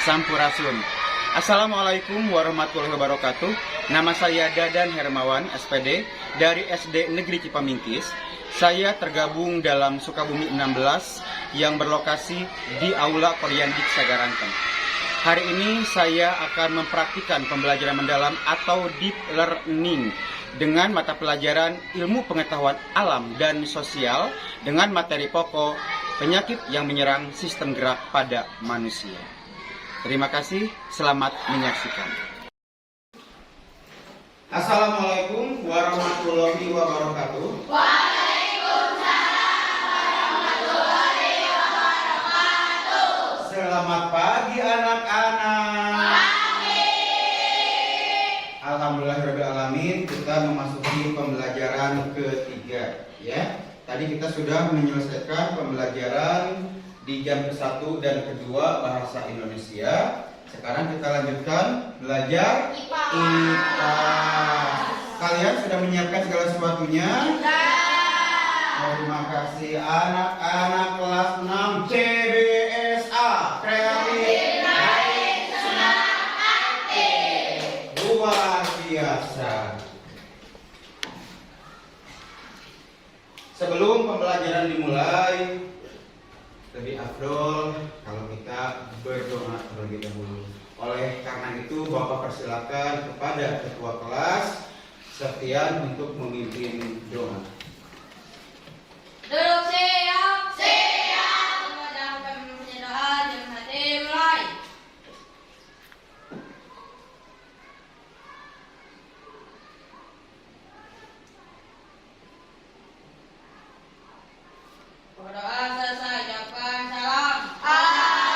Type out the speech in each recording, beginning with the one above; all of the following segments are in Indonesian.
Sampurasun. Assalamualaikum warahmatullahi wabarakatuh. Nama saya Dadan Hermawan, SPD, dari SD Negeri Cipamingkis. Saya tergabung dalam Sukabumi 16 yang berlokasi di Aula Koryandik Sagaranteng. Hari ini saya akan mempraktikkan pembelajaran mendalam atau deep learning dengan mata pelajaran ilmu pengetahuan alam dan sosial dengan materi pokok penyakit yang menyerang sistem gerak pada manusia. Terima kasih, selamat menyaksikan. Assalamualaikum warahmatullahi wabarakatuh. Selamat pagi anak-anak. Alhamdulillahirrahmanirrahim, kita memasuki pembelajaran ketiga ya. Tadi kita sudah menyelesaikan pembelajaran di jam ke-1 dan kedua bahasa Indonesia. Sekarang kita lanjutkan belajar IPA. Kalian sudah menyiapkan segala sesuatunya? Terima kasih anak-anak kelas 6 CBSA. Kreatif, baik, semangat, aktif. Luar biasa. Sebelum pembelajaran dimulai, lebih afdol kalau kita berdoa terlebih dahulu. Oleh karena itu, Bapak persilakan kepada ketua kelas Septian untuk memimpin doa. Duduk siap. Siap. Mengucapkan doa dengan hati mulai. Berdoa selesai, ucapkan salam. Assalamualaikum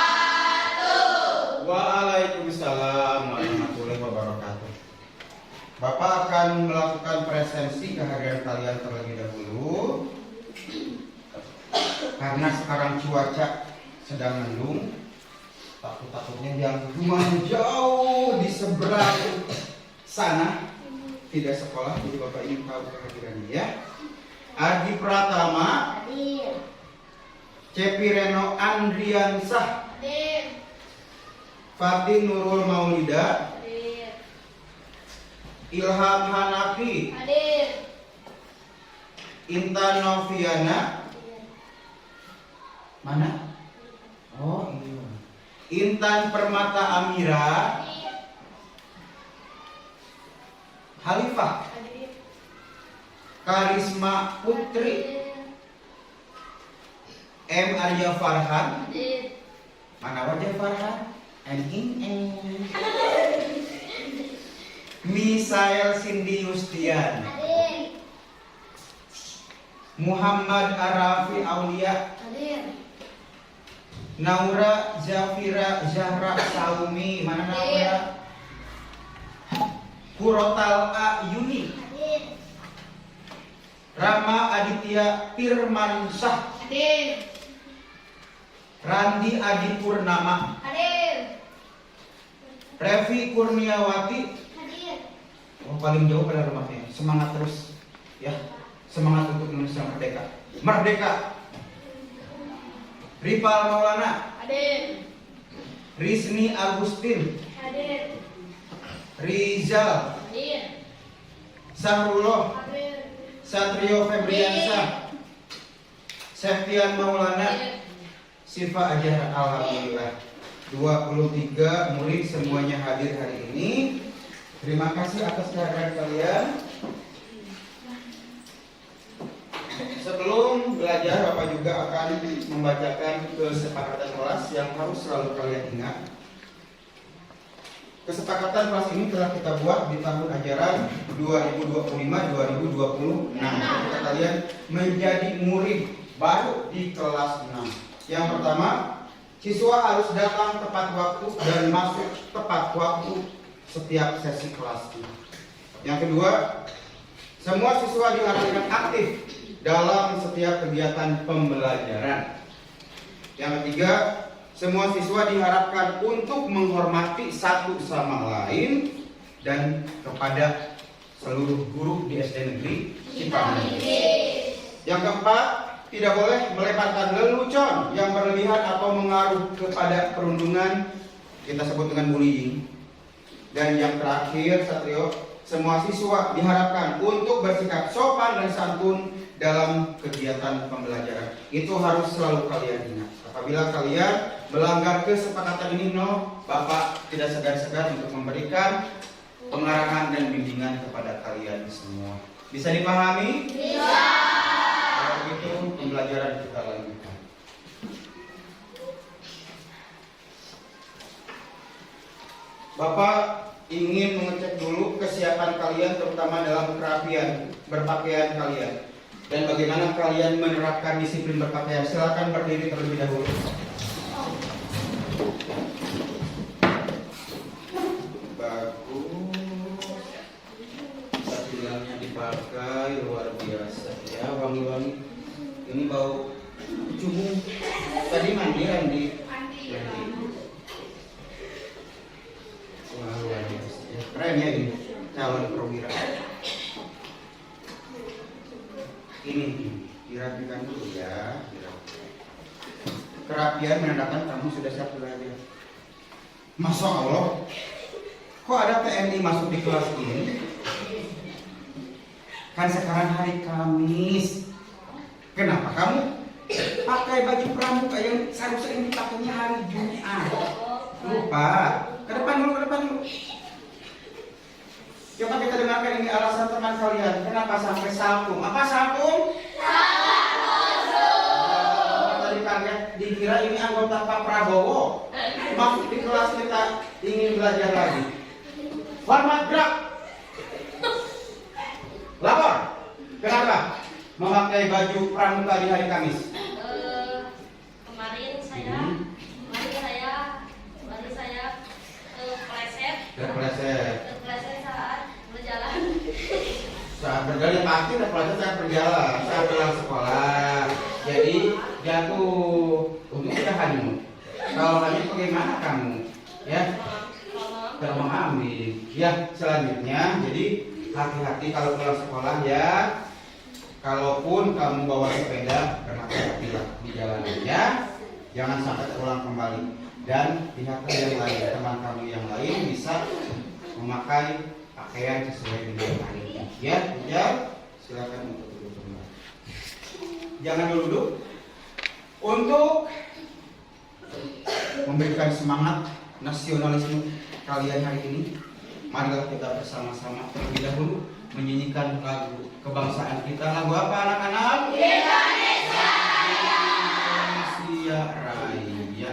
warahmatullahi wabarakatuh. Waalaikumsalam warahmatullahi wabarakatuh. Bapak akan melakukan presensi kehadiran kalian terlebih dahulu. Karena sekarang cuaca sedang mendung, takut-takutnya yang rumahnya jauh di seberang sana tidak sekolah, jadi Bapak ingin tahu kehadirannya ya. Adi Pratama, Hadir. Cepireno Andriansah, Hadir. Fatih Nurul Maulida, Hadir. Ilham Hanafi, Hadir. Intan Noviana, mana? Oh iya. Intan Permata Amira, Halifah, Hadir. Karisma Putri, M. Arya Farhan, Hadir. mana wajah Farhan? Misael Cindy Yustian, Hadir. Muhammad Arafi Aulia, Hadir. Naura Zafira Zahra Saumi, mana Naura? Kurotal A Yuni, Hadir. Rama Aditya Firmansyah, Hadir. Randi Adi Purnama, Hadir. Revi Kurniawati. Hadir. Oh, paling jauh pada rumahnya. Semangat terus ya. Semangat untuk Indonesia merdeka. Merdeka. Ripal Maulana, Hadir. Rizni Agustin, Hadir. Rizal, Hadir. Sahrullah, Hadir. Satrio Febriansa, Septian Maulana, Siva Ajar. Alhamdulillah 23 murid semuanya hadir hari ini. Terima kasih atas kehadiran kalian. Sebelum belajar, Bapak juga akan membacakan kesepakatan kelas yang harus selalu kalian ingat. Kesepakatan kelas ini telah kita buat di tahun ajaran 2025-2026 ketika kalian menjadi murid baru di kelas 6. Yang pertama, siswa harus datang tepat waktu dan masuk tepat waktu setiap sesi kelas. Yang kedua, semua siswa diharuskan aktif dalam setiap kegiatan pembelajaran. Yang ketiga, semua siswa diharapkan untuk menghormati satu sama lain dan kepada seluruh guru di SD Negeri Cipamingkis. Yang keempat, tidak boleh melemparkan lelucon yang berlebihan atau mengaruh kepada perundungan, kita sebut dengan bullying. Dan yang terakhir, Satrio, semua siswa diharapkan untuk bersikap sopan dan santun dalam kegiatan pembelajaran. Itu harus selalu kalian ingat. Apabila kalian melanggar kesepakatan ini, Bapak tidak segan-segan untuk memberikan pengarahan dan bimbingan kepada kalian semua. Bisa dipahami? Bisa. Kalau begitu, pembelajaran kita lanjutkan. Bapak ingin mengecek dulu kesiapan kalian, terutama dalam kerapian berpakaian kalian. Dan bagaimana kalian menerapkan disiplin berpakaian. Silakan berdiri terlebih dahulu. Bagus. Sapilannya dipakai luar biasa ya, wangi-wangi. Ini bau cubung. Tadi mandi. Wah, luar biasa. Keren ya ini calon perwira. Ini dirapikan dulu ya. Kerapian menandakan kamu sudah siap belajar. Masya Allah, kok ada TNI masuk di kelas ini? Kan sekarang hari Kamis. Kenapa kamu pakai baju pramuka yang seharusnya ini dipakainya hari Jumat? Lupa. Ke depan dulu. Coba kita dengarkan ini alasan teman kalian. Kenapa sampai saltung? Apa saltung? Salah kosong. Tadi kalian dikira ini anggota Pak Prabowo. Masuk di kelas kita ingin belajar lagi. Hormat gerak. Lapor. Kenapa memakai baju pramuka di hari Kamis? Kemarin saya Terpleset saat berjalan. Saat berjalan pasti terpleset saat berjalan, saat pulang sekolah. Jadi jatuh. Untuk kita hanyut. Kalau hanyut bagaimana kamu? Ya, tolong ambil. Ya, selanjutnya. Jadi hati-hati kalau pulang sekolah ya. Kalaupun kamu bawa sepeda, berhati-hatilah di jalanan ya. Jangan sampai terulang kembali. Dan pihak yang lain, teman kamu yang lain bisa memakai pakaian sesuai dengan hari ini. Ya, silakan untuk duduk kembali. Jangan duduk. Untuk memberikan semangat nasionalisme kalian hari ini, marilah kita bersama-sama terlebih dahulu menyanyikan lagu kebangsaan kita. Lagu apa anak-anak? Indonesia Raya.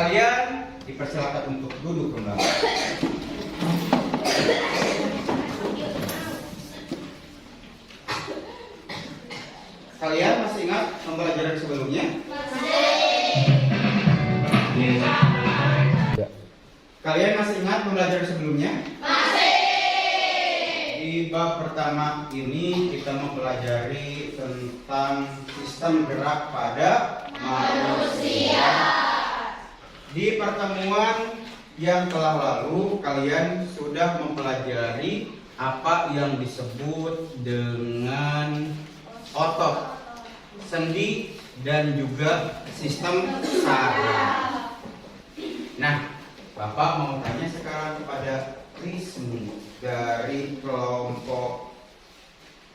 Kalian dipersilakan untuk duduk kembali. Kalian masih ingat pembelajaran sebelumnya? Kalian masih ingat pembelajaran sebelumnya? Di bab pertama ini kita mempelajari tentang sistem gerak pada manusia. Di pertemuan yang telah lalu kalian sudah mempelajari apa yang disebut dengan otot, sendi, dan juga sistem saraf. Nah, Bapak mau tanya sekarang kepada Krismi dari kelompok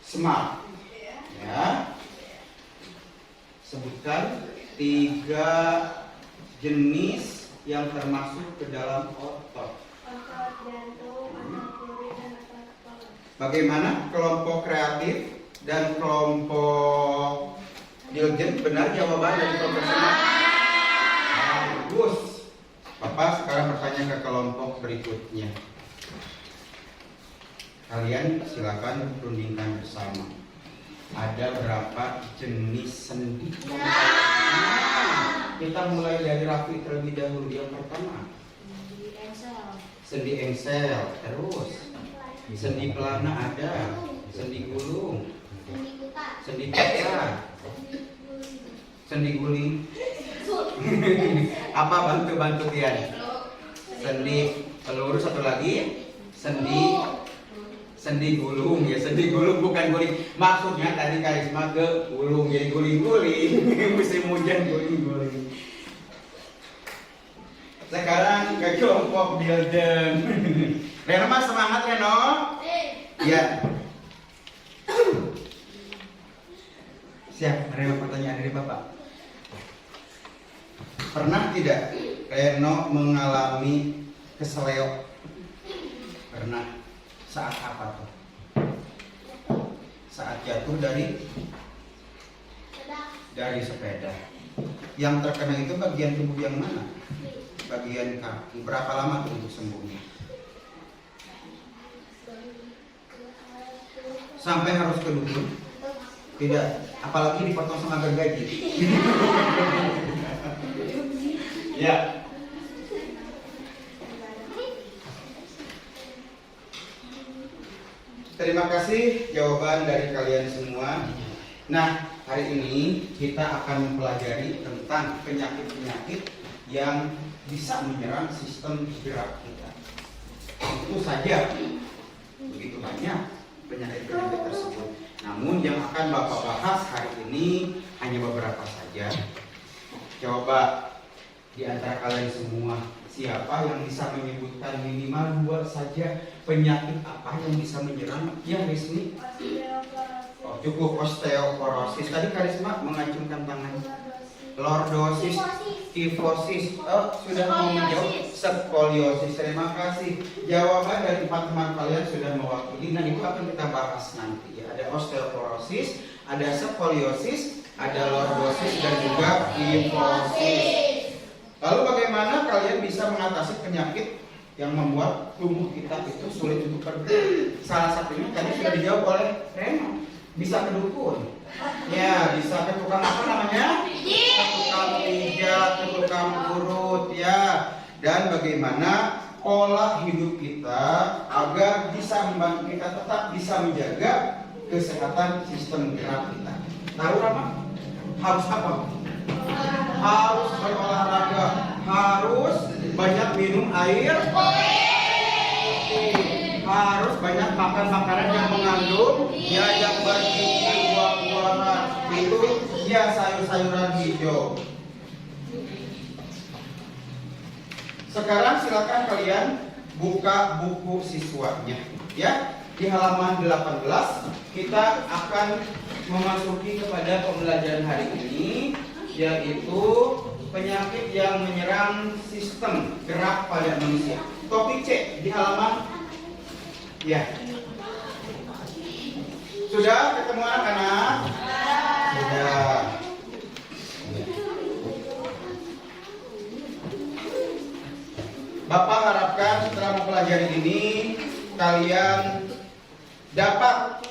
SMART. Ya. Sebutkan 3 jenis yang termasuk ke dalam otot. Otot jantung, otot duri, dan otot kepala. Bagaimana kelompok kreatif dan kelompok Dilgen? Benar jawaban dari kelompok SMART? Bagus. Bapak sekarang bertanya ke kelompok berikutnya. Kalian silakan rundingkan bersama. Ada berapa jenis sendi? Kita mulai dari Raffi terlebih dahulu. Yang pertama, sendi engsel. Terus sendi pelana ada, sendi gulung, sendi pita, sendi guling. Apa bantu Tian? Sendi peluru, satu lagi sendi gulung. Ya, sendi gulung bukan guling. Maksudnya tadi Karisma ke gulung, jadi guling-guling. Musim hujan guling-guling. Sekarang ke kelompok Dilden. Reno mas, semangat Reno. Iya. Siap, Reno pertanyaan dari Bapak. Pernah tidak Reno mengalami keseleo? Pernah. Saat apa tuh? Saat jatuh dari sepeda. Yang terkena itu bagian tubuh yang mana? Bagian kaki. Berapa lama tuh untuk sembuhnya? Sampai harus ke dukun? Tidak. Apalagi dipotong sama gergaji. Ya. Terima kasih jawaban dari kalian semua. Nah, hari ini kita akan mempelajari tentang penyakit-penyakit yang bisa menyerang sistem gerak kita. Itu saja. Begitu banyak penyakit-penyakit tersebut. Namun yang akan Bapak bahas hari ini hanya beberapa saja. Coba di antara kalian semua, siapa yang bisa menyebutkan minimal 2 saja penyakit apa yang bisa menyerang? Ya, Rizmi. Oh, cukup osteoporosis. Tadi Karisma mengacungkan tangan. Lordosis, kifosis. Oh, sudah mau menjawab. Skoliosis. Terima kasih. Jawaban dari 4 teman kalian sudah mewakili. Nah, itu akan kita bahas nanti. Ya. Ada osteoporosis, ada skoliosis, ada lordosis, dan juga kifosis. Lalu bagaimana kalian bisa mengatasi penyakit yang membuat tubuh kita itu sulit untuk bergerak? Salah satunya tadi sudah dijawab oleh Reno. Bisa ke dukun. Ya, bisa ke tukang apa namanya? Ke tukang pijat, ke tukang urut ya. Dan bagaimana pola hidup kita agar bisa membantu kita tetap bisa menjaga kesehatan sistem gerak kita. Tahu Rama? Harus apa? Harus berolahraga, harus banyak minum air, harus banyak makan makanan yang mengandung ya yang bergizi, buah-buahan itu ya, sayur-sayuran hijau. Sekarang silakan kalian buka buku siswanya ya. Di halaman 18 kita akan memasuki kepada pembelajaran hari ini, yaitu penyakit yang menyerang sistem gerak pada manusia. Topik C di halaman ya. Sudah ketemu anak-anak? Sudah. Bapak harapkan setelah mempelajari ini kalian dapat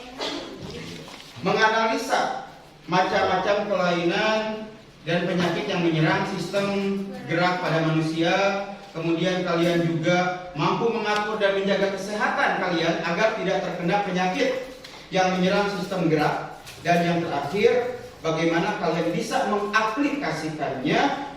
menganalisa macam-macam kelainan dan penyakit yang menyerang sistem gerak pada manusia. Kemudian kalian juga mampu mengatur dan menjaga kesehatan kalian agar tidak terkena penyakit yang menyerang sistem gerak. Dan yang terakhir, bagaimana kalian bisa mengaplikasikannya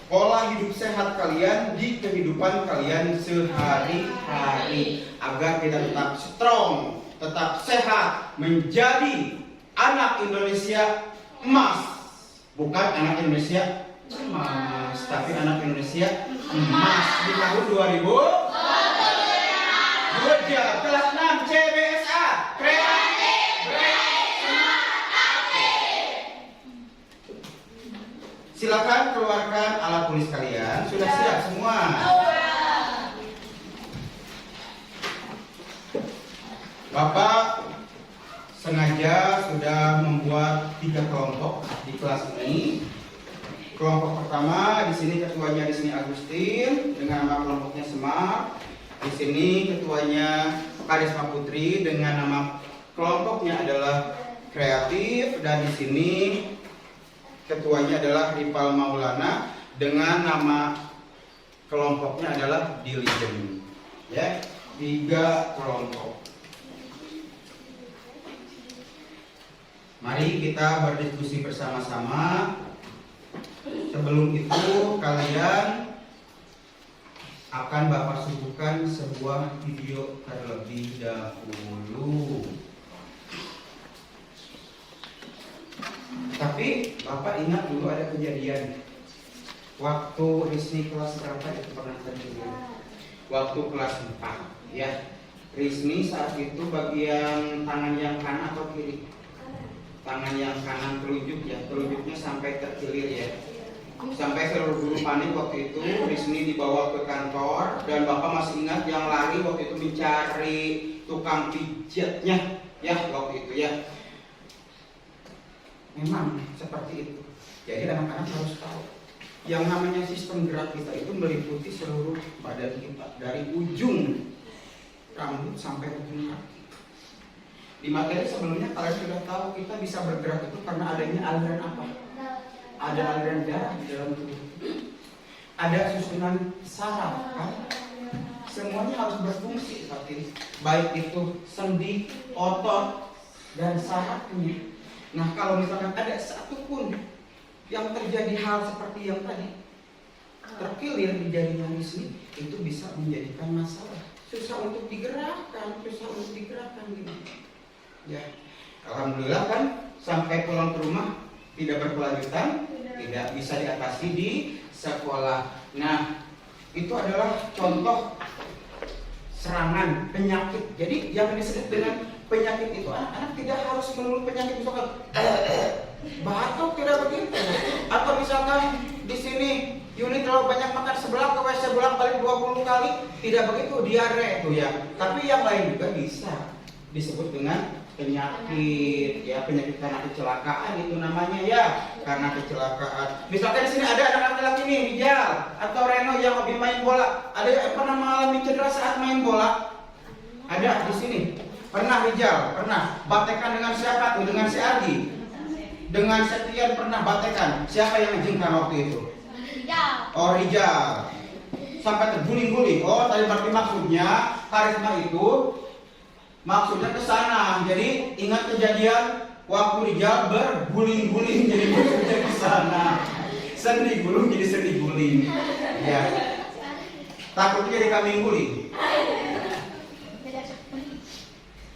pola hidup sehat kalian di kehidupan kalian sehari-hari agar kita tetap strong, tetap sehat, menjadi anak Indonesia emas. Bukan anak Indonesia emas, tapi anak Indonesia emas di tahun 2022. Kelas 6 CBSA kreatif, semangat, aktif. Silakan keluarkan alat tulis kalian. Sudah siap semua? Bapak sengaja sudah membuat 3 kelompok di kelas ini. Kelompok pertama di sini ketuanya di sini Agustin dengan nama kelompoknya Semar. Di sini ketuanya Karisma Putri dengan nama kelompoknya adalah Kreatif, dan di sini ketuanya adalah Ripal Maulana dengan nama kelompoknya adalah Diligent. Ya, 3 kelompok. Mari kita berdiskusi bersama-sama. Sebelum itu kalian akan Bapak suguhkan sebuah video terlebih dahulu. Tapi Bapak ingat dulu ada kejadian waktu Rizmi kelas berapa itu pernah terjadi? Waktu kelas 4 ya. Rizmi saat itu bagian tangan yang kanan atau kiri? Tangan yang kanan telunjuk ya, telunjuknya sampai terkilir ya. Sampai seluruh guru panik waktu itu. Rizmi dibawa ke kantor dan Bapak masih ingat yang lari waktu itu mencari tukang pijatnya ya waktu itu ya. Memang seperti itu. Jadi anak-anak harus tahu yang namanya sistem gerak kita itu meliputi seluruh badan kita dari ujung rambut sampai ujung kaki. Di materi sebelumnya kalian sudah tahu kita bisa bergerak itu karena adanya aliran apa? Ada aliran darah di dalam tubuh. Ada susunan saraf kan? Semuanya harus berfungsi seperti ini. Baik itu sendi, otot, dan sarafnya. Nah kalau misalkan ada satu pun yang terjadi hal seperti yang tadi, terkilir di jaringan Rizmi, itu bisa menjadikan masalah. Susah untuk digerakkan gitu. Ya, alhamdulillah kan sampai pulang ke rumah tidak berkelanjutan, tidak bisa diatasi di sekolah. Nah, itu adalah contoh serangan penyakit. Jadi yang disebut dengan penyakit itu anak-anak tidak harus melulu penyakit misalkan batuk, tidak begitu. Atau misalkan di sini Yuni terlalu banyak makan sebelah ke WC bolak-balik 20 kali, tidak begitu, diare itu ya. Tapi yang lain juga bisa disebut dengan penyakit ya, penyakit karena kecelakaan itu namanya ya, karena kecelakaan. Misalkan di sini ada anak laki-laki nih, Rijal atau Reno yang hobi main bola. Ada yang pernah mengalami cedera saat main bola? Ada di sini. Pernah Rijal? Pernah. Batekan dengan siapa tuh? Dengan si Ardi. Dengan Septian pernah batekan. Siapa yang jengkang waktu itu? Rijal. Oh Rijal. Sampai terguling-guling. Oh tadi berarti maksudnya karisma itu maksudnya ke sana. Jadi ingat kejadian waktu Rijal berguling-guling, jadi maksudnya ke sana. Sendi gulung jadi sendi guling. Ya. Takutnya jadi kambing guling.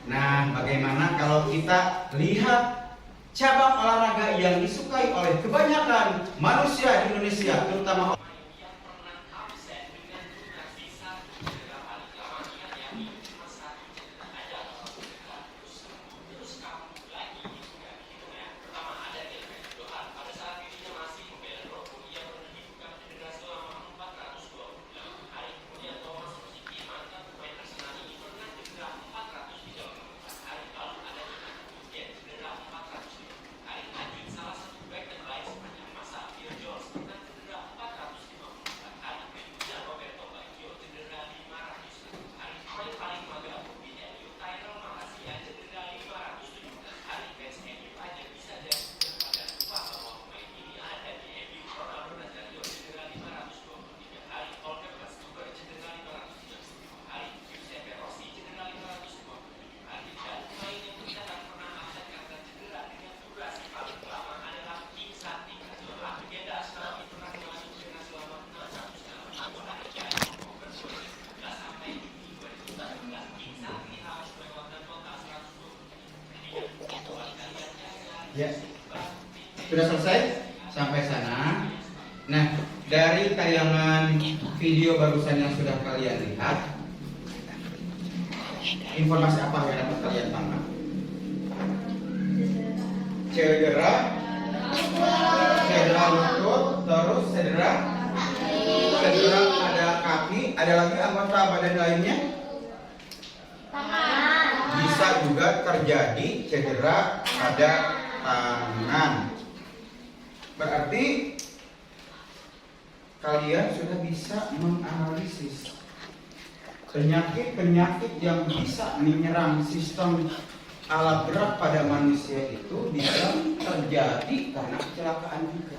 Nah, bagaimana kalau kita lihat cabang olahraga yang disukai oleh kebanyakan manusia di Indonesia, terutama Ya. Sudah selesai sampai sana. Nah, dari tayangan video barusan yang sudah kalian lihat, informasi apa yang dapat kalian tangkap? Cedera lutut, terus cedera pada kaki, ada lagi anggota badan lainnya? Bisa juga terjadi cedera pada tangan. Berarti kalian sudah bisa menganalisis penyakit-penyakit yang bisa menyerang sistem alat gerak pada manusia itu bisa terjadi karena kecelakaan juga.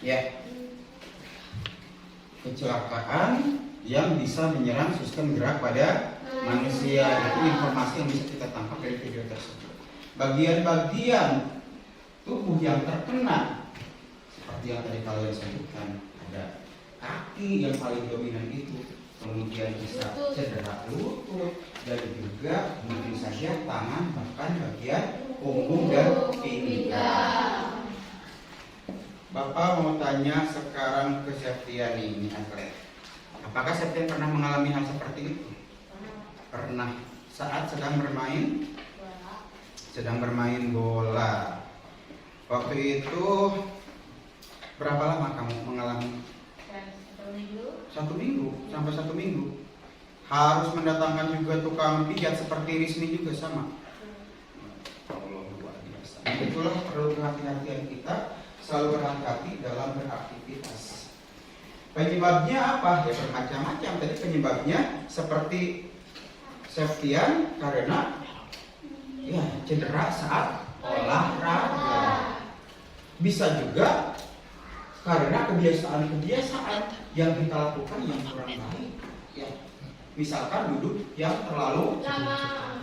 Ya, kecelakaan yang bisa menyerang sistem gerak pada manusia, itu informasi yang bisa kita tangkap dari video tersebut. Bagian-bagian tubuh yang terkena seperti yang tadi kalian sebutkan, ada kaki yang paling dominan itu, kemudian bisa cedera lutut, dan juga mungkin saja tangan, bahkan bagian punggung dan pinggang. Bapak mau tanya sekarang ke Septian ini, atlet. Apakah Septian pernah mengalami hal seperti itu? Pernah. Saat sedang bermain bola. Waktu itu berapa lama kamu mengalami? 1 minggu. Sampai 1 minggu. Harus mendatangkan juga tukang pijat seperti Risni juga sama. Allah luar biasa. Itulah perlu kehati-hatian kita, selalu berhati-hati dalam beraktivitas. Penyebabnya apa? Ya bermacam-macam. Tadi penyebabnya seperti Septian karena ya cedera saat olahraga. Bisa juga karena kebiasaan-kebiasaan yang kita lakukan yang kurang baik. Ya, misalkan duduk yang terlalu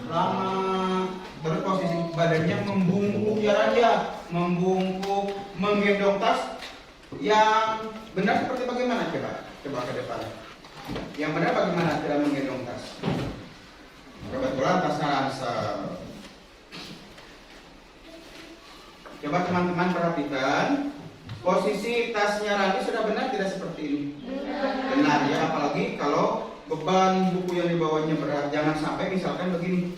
lama, terus posisi badannya membungkuk ya Raja, membungkuk, menggendong tas. Yang benar seperti bagaimana coba ke depan. Yang benar bagaimana cara menggendong tas? Kebetulan tasnya ransel. Coba teman-teman perhatikan, posisi tasnya Rani sudah benar tidak seperti ini? Benar ya, apalagi kalau beban buku yang dibawanya berat. Jangan sampai misalkan begini.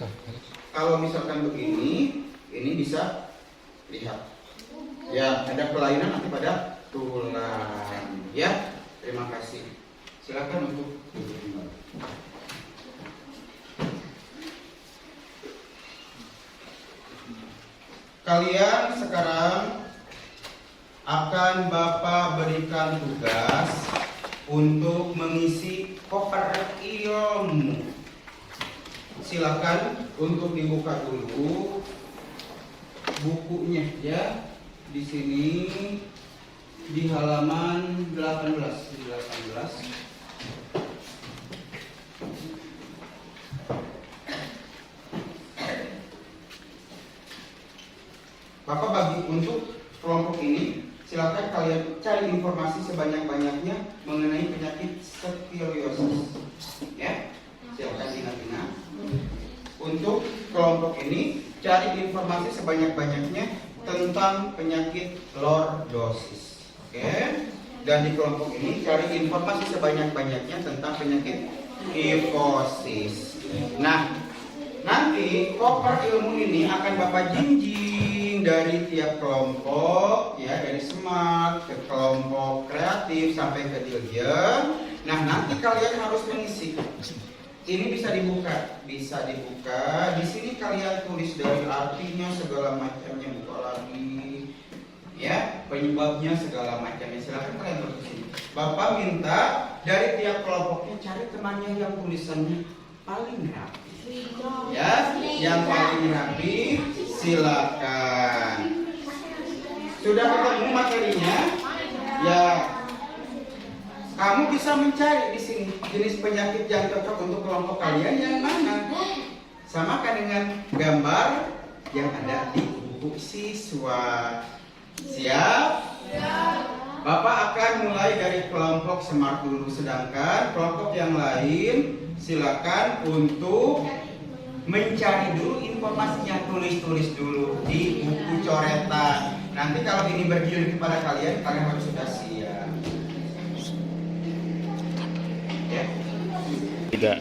Kalau misalkan begini, ini bisa lihat. Ya, ada kelainan nanti pada tulang. Ya, terima kasih. Silakan untuk duduk kembali. Kalian sekarang akan Bapak berikan tugas untuk mengisi koper ilmu. Silakan untuk dibuka dulu bukunya ya. Di sini di halaman 18. Bapak bagi untuk kelompok ini, silakan kalian cari informasi sebanyak-banyaknya mengenai penyakit skoliosis. Ya, silakan ingat-ingat. Untuk kelompok ini, cari informasi sebanyak-banyaknya tentang penyakit lordosis. Oke? Dan di kelompok ini, cari informasi sebanyak-banyaknya tentang penyakit kifosis. Nah, nanti koper ilmu ini akan Bapak jinjing dari tiap kelompok ya, dari smart ke kelompok kreatif sampai ke dirjen. Nah, nanti kalian harus mengisi. Ini bisa dibuka. Di sini kalian tulis dari artinya segala macamnya, buka lagi. Ya, penyebabnya segala macamnya. Silakan kalian tulis di sini. Bapak minta dari tiap kelompoknya cari temannya yang tulisannya paling rapi. Ya, yang paling rapi silakan. Sudah ketemu materinya? Ya, kamu bisa mencari di sini jenis penyakit yang cocok untuk kelompok kalian yang mana. Samakan dengan gambar yang ada di buku siswa. Siap? Bapak akan mulai dari kelompok smart dulu, sedangkan kelompok yang lain silakan untuk mencari dulu informasi informasinya tulis dulu di buku coretan. Nanti kalau ini bergilir kepada kalian harus sudah siap. Ya. Tidak.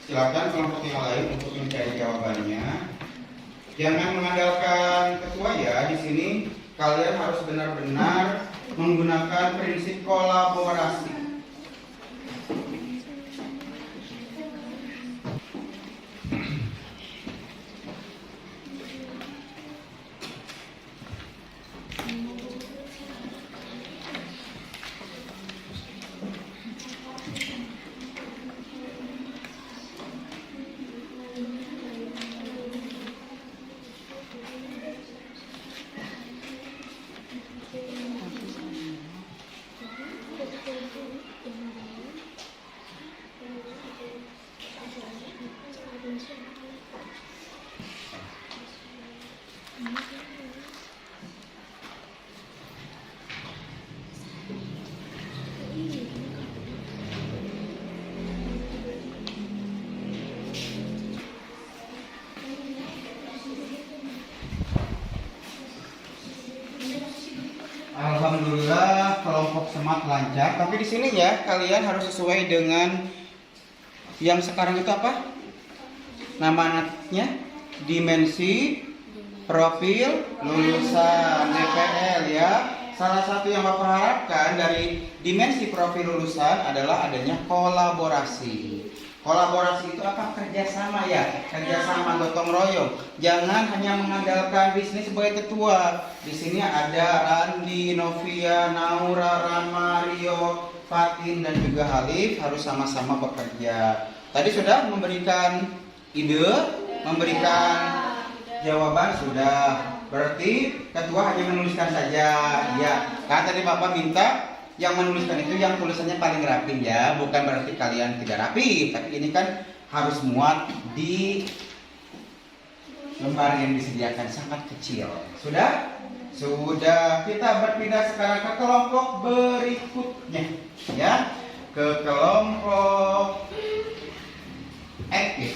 Silakan kelompok yang lain untuk mencari jawabannya. Jangan mengandalkan ketua ya. Di sini kalian harus benar-benar menggunakan prinsip kolaborasi. Alhamdulillah kelompok semat lancar. Tapi di sini ya kalian harus sesuai dengan yang sekarang itu apa? Namanya dimensi profil lulusan DPL ya. Salah satu yang Bapak harapkan dari dimensi profil lulusan adalah adanya kolaborasi. Kolaborasi itu apa? Kerjasama ya, kerjasama gotong royong. Jangan hanya mengandalkan bisnis sebagai ketua. Di sini ada Randi, Novia, Naura, Rama, Rio, Fatin dan juga Halif harus sama-sama bekerja. Tadi sudah memberikan ide, memberikan jawaban sudah. Berarti ketua hanya menuliskan saja. Ya, karena tadi Bapak minta yang menuliskan itu yang tulisannya paling rapi ya, bukan berarti kalian tidak rapi, tapi ini kan harus muat di lembar yang disediakan sangat kecil. Sudah? Sudah. Kita berpindah sekarang ke kelompok berikutnya ya, ke kelompok aktif.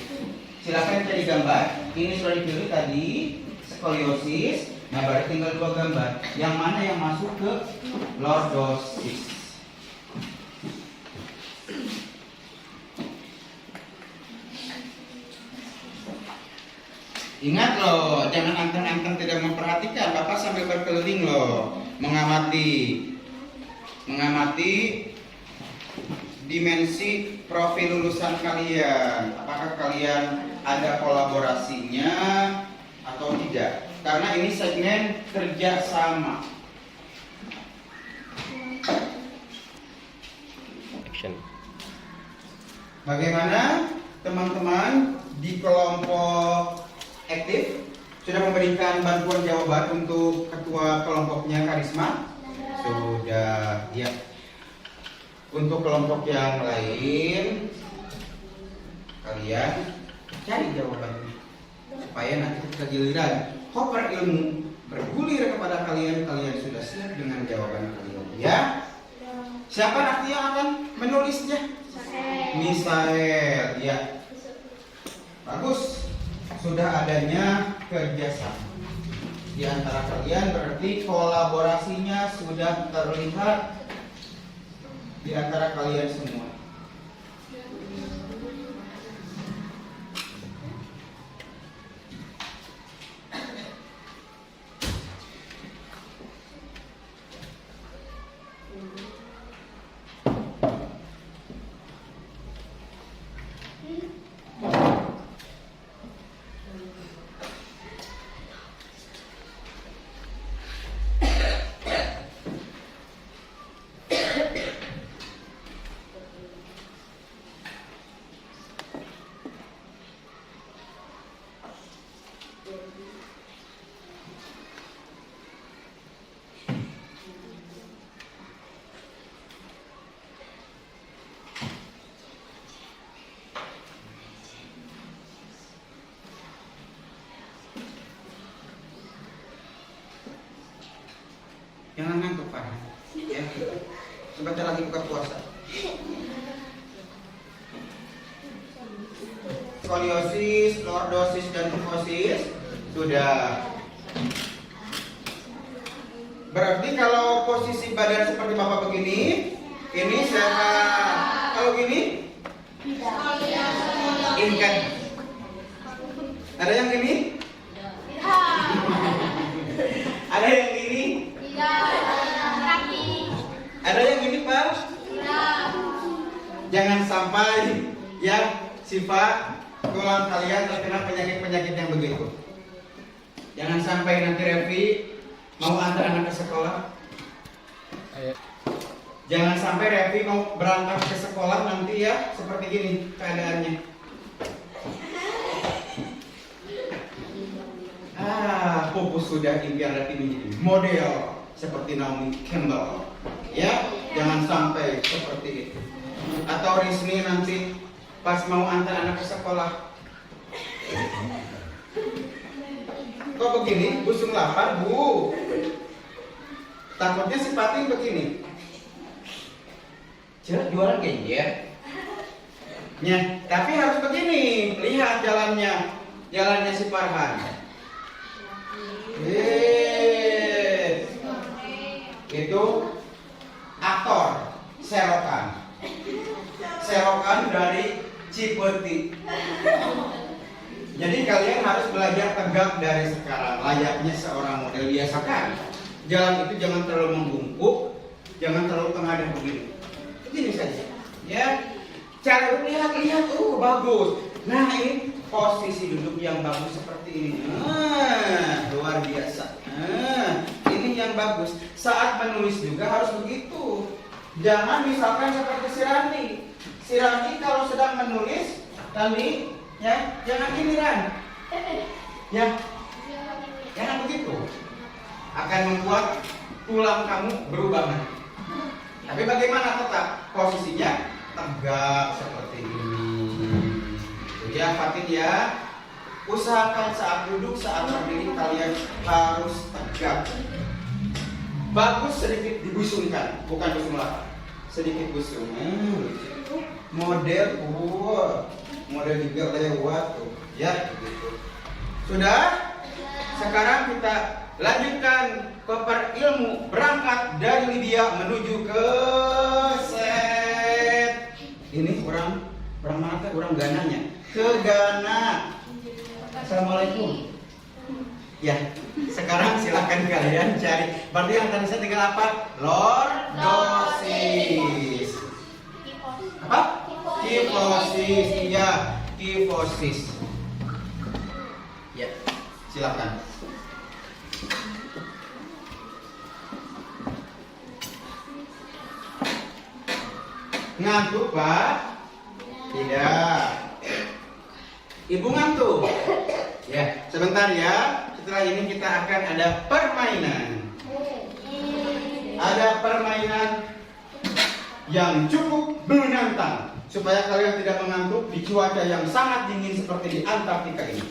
Silakan cari gambar. Ini sudah dipilih tadi, skoliosis. Nah, berarti tinggal 2 gambar. Yang mana yang masuk ke lordosis? Ingat loh, jangan anteng-anteng tidak memperhatikan. Bapak sambil berkeliling loh, mengamati dimensi profil lulusan kalian. Apakah kalian ada kolaborasinya atau tidak? Karena ini segmen kerjasama. Action. Bagaimana teman-teman di kelompok aktif sudah memberikan bantuan jawaban untuk ketua kelompoknya Karisma? Sudah, ya. Untuk kelompok yang lain, kalian cari jawabannya supaya nanti ketika giliran koper ilmu bergulir kepada kalian, kalian sudah siap dengan jawaban kalian. Ya. Siapa nanti yang akan menulisnya? Misael. Ya. Bagus. Sudah adanya kerjasama di antara kalian, berarti kolaborasinya sudah terlihat di antara kalian semua. bentar lagi buka puasa. Skoliosis, lordosis, dan kifosis sudah. Berarti kalau posisi badan seperti Bapak begini, ini sehat. Kalau gini, ini kan. Ada yang gini? Ada yang gini? Ada yang gini, Pak? Jangan sampai ya sifat tulang kalian terkena penyakit-penyakit yang begitu. Jangan sampai nanti Revi mau antar anak ke sekolah. Jangan sampai Revi mau berangkat ke sekolah nanti ya seperti gini keadaannya. Pupus sudah impian Revi menjadi model seperti Naomi Campbell. Ya, jangan sampai seperti itu. Atau Rizmi nanti pas mau antar anak ke sekolah. Kok begini? Busung lapar, Bu. Takutnya si Pating begini. Jualan genjer. Ya, tapi harus begini. Lihat jalannya. Jalannya si Farhan. Itu aktor serokan dari Cipeti. Jadi kalian harus belajar tegak dari sekarang, layaknya seorang model biasa kan. Jalan itu jangan terlalu membungkuk, jangan terlalu tengadah begini. Begini saja, ya. Cara lihat, bagus. Nah ini posisi duduk yang bagus seperti ini. Luar biasa. Ini yang bagus. Saat menulis juga harus begitu. Jangan misalkan seperti si Rani kalau sedang menulis tadi, ya jangan gini Ran. Ya, jangan begitu. Akan membuat tulang kamu berubah. Tapi bagaimana tetap posisinya tegak seperti ini. Ya Fatin ya, usahakan saat duduk, saat berdiri kalian harus tegak. Bagus sedikit dibusungkan, bukan busung lapar. Sedikit busung. Model juga lewat tuh. Ya, begitu. Sudah? Sekarang kita lanjutkan ke ilmu berangkat dari Libya menuju ke Set. Ini orang mana teh? Orang Gananya. Ke Ghana. Assalamualaikum. Ya, sekarang silakan kalian cari. Berarti yang tadi saya tinggal apa? Lordosis. Apa? Kifosis. Iya, kifosis. Ya, silakan. Ngantuk, Pak? Tidak. Ibu ngantuk? Ya, sebentar ya. Setelah ini kita akan ada permainan. Ada permainan yang cukup menantang supaya kalian tidak mengantuk di cuaca yang sangat dingin seperti di Antartika ini.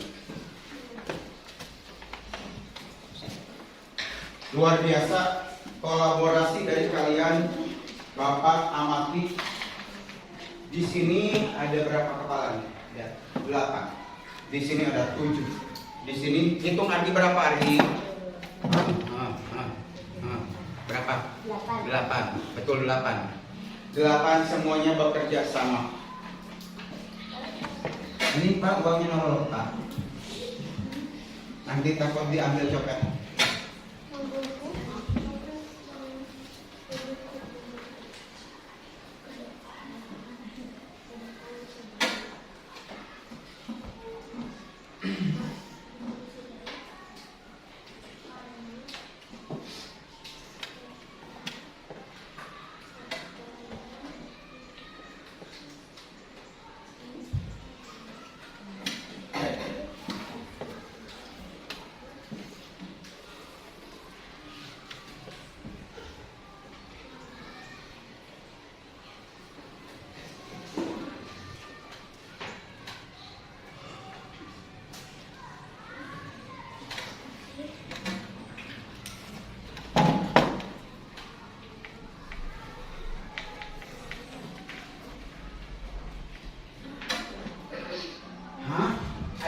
Luar biasa kolaborasi dari kalian, Bapak amati. Di sini ada berapa kepala? Ya, 8. Di sini ada 7. Di sini hitung Ardi berapa Ardi? Berapa? 8. Betul 8. 8 semuanya bekerja sama. Ini Pak uangnya nomor Pak. Nanti takut diambil copet.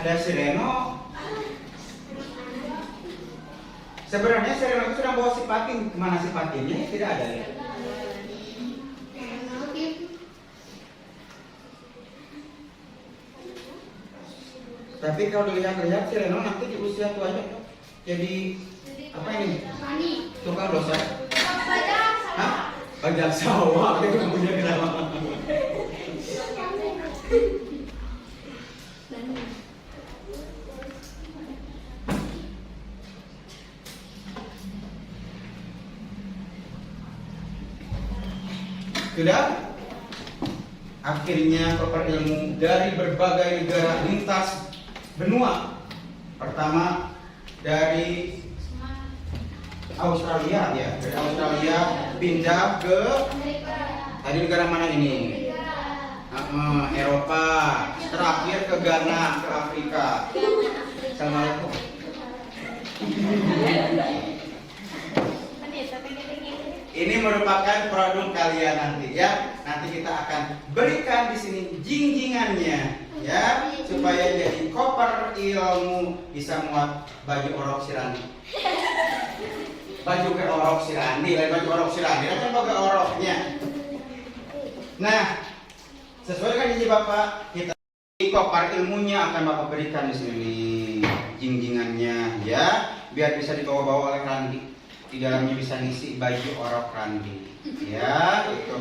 ada si Reno. Sebenarnya si Reno itu sudah bawa si Patin. Kemana si Patinnya? Tidak ada ya. Tapi kalau dilihat-lihat si Reno nanti di usia tuanya jadi apa ini? Tukang dosa. Hah? Bajak sawah. Dia punya kenapa? Sudah? Akhirnya koper ilmu dari berbagai negara lintas benua. Pertama dari Australia ya, dari Australia pindah ke tadi negara mana ini? Eropa. Terakhir ke Ghana, ke Afrika. Assalamualaikum. Ini merupakan produk kalian nanti ya. Nanti kita akan berikan di sini jinjingannya ya, supaya jadi koper ilmu bisa muat baju orok si Randi. Baju ke orok si Randi, lain baju orok si Randi, kan pakai oroknya. Nah, sesuai dengan janji Bapak, kita koper ilmunya akan Bapak berikan di sini nih, jinjingannya ya, biar bisa dibawa-bawa oleh Randi. Di dalamnya bisa ngisi baju orok Randi ya, itu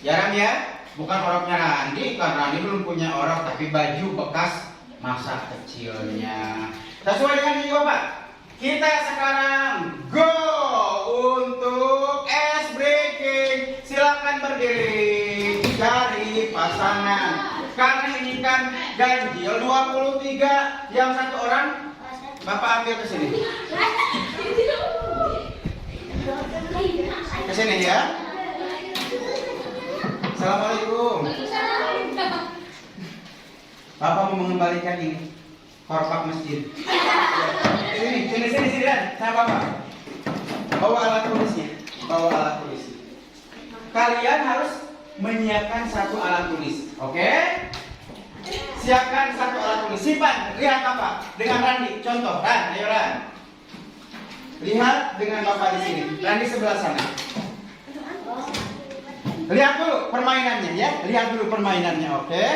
ya Ran ya, bukan oroknya Randi, karena Randi belum punya orok, tapi baju bekas masa kecilnya. Sesuai dengan janji Bapak, kita sekarang go untuk ice breaking. Silakan berdiri, cari pasangan, karena ini kan ganjil 23, yang satu orang Bapak ambil ke sini. Ke sini ya. Assalamualaikum. Bapak mau mengembalikan ini korpak masjid. Sini dan sama Bapak. Bawa alat tulisnya. Bawa alat tulis. Kalian harus menyiapkan satu alat tulis. Oke? Siapkan satu alat tulis. Simpan. Lihat Bapak dengan Randi. Contoh, Ran, ayo Ran. Lihat dengan Bapak di sini. Randi sebelah sana. Lihat dulu permainannya ya. Lihat dulu permainannya, oke?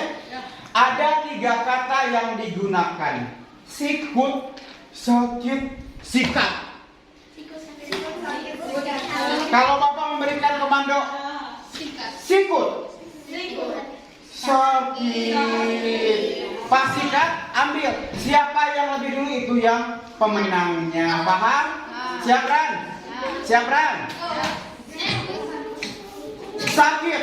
Ada 3 kata yang digunakan. Sikut, sakit, sikat. Kalau Bapak memberikan komando sikut, sakit, pas sikat, ambil. Siapa yang lebih dulu itu yang pemenangnya. Paham? Siap Ran? Siap Ran? Sakit,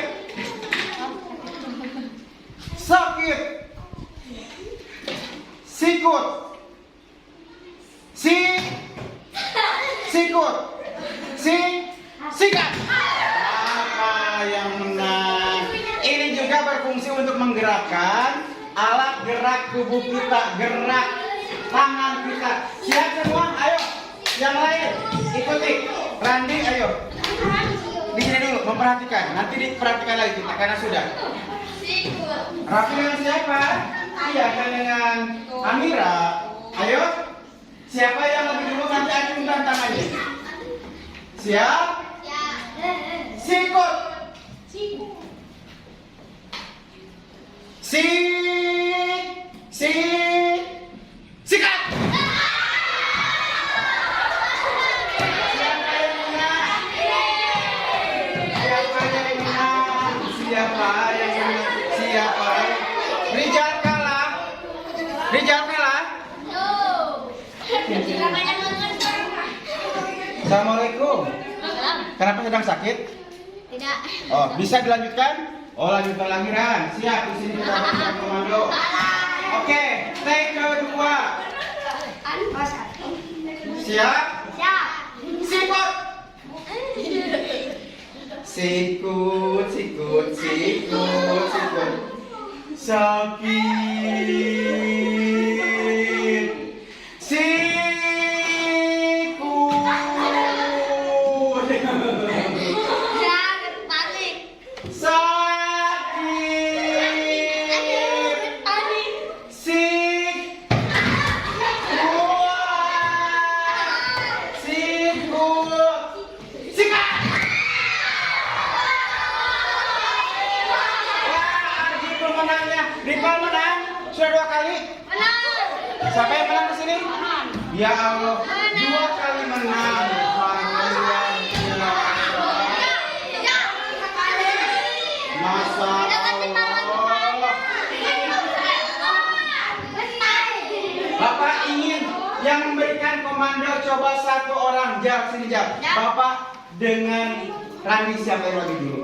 sakit, sikut, sikut, sikat. Apa yang menang? Ini juga berfungsi untuk menggerakkan alat gerak tubuh kita, gerak tangan kita. Siap semua? Ayo. Yang lain ikuti. Randi, ayo. Di sini dulu memperhatikan. Nanti diperhatikan lagi kita karena sudah. Rafi dengan siapa? Iya, dengan Amira. Ayo. Siapa yang lebih dulu nanti acungkan tangannya. Siap? Sikut. Sikat. Siapa? Rijal kalah. Assalamualaikum. Kenapa sedang sakit? Tidak. Oh, bisa dilanjutkan? Oh, lanjutkan lagi Ran. Siap, di sini kita berikan komando. Oke, take kedua. Siap? Siap. Sikut. Sikut. Sakit. Sikut. Jangan panik. Sakit. Panik. Sikut. pemenangnya. Rival menang. Sudah 2 kali. Menang. Siapa yang menang di sini? Ya Allah, 2 kali menang. Masa Allah. Bapak ingin yang memberikan komando coba 1 orang. Jawab sini jawab. Bapak dengan Randi siapa yang lagi dulu?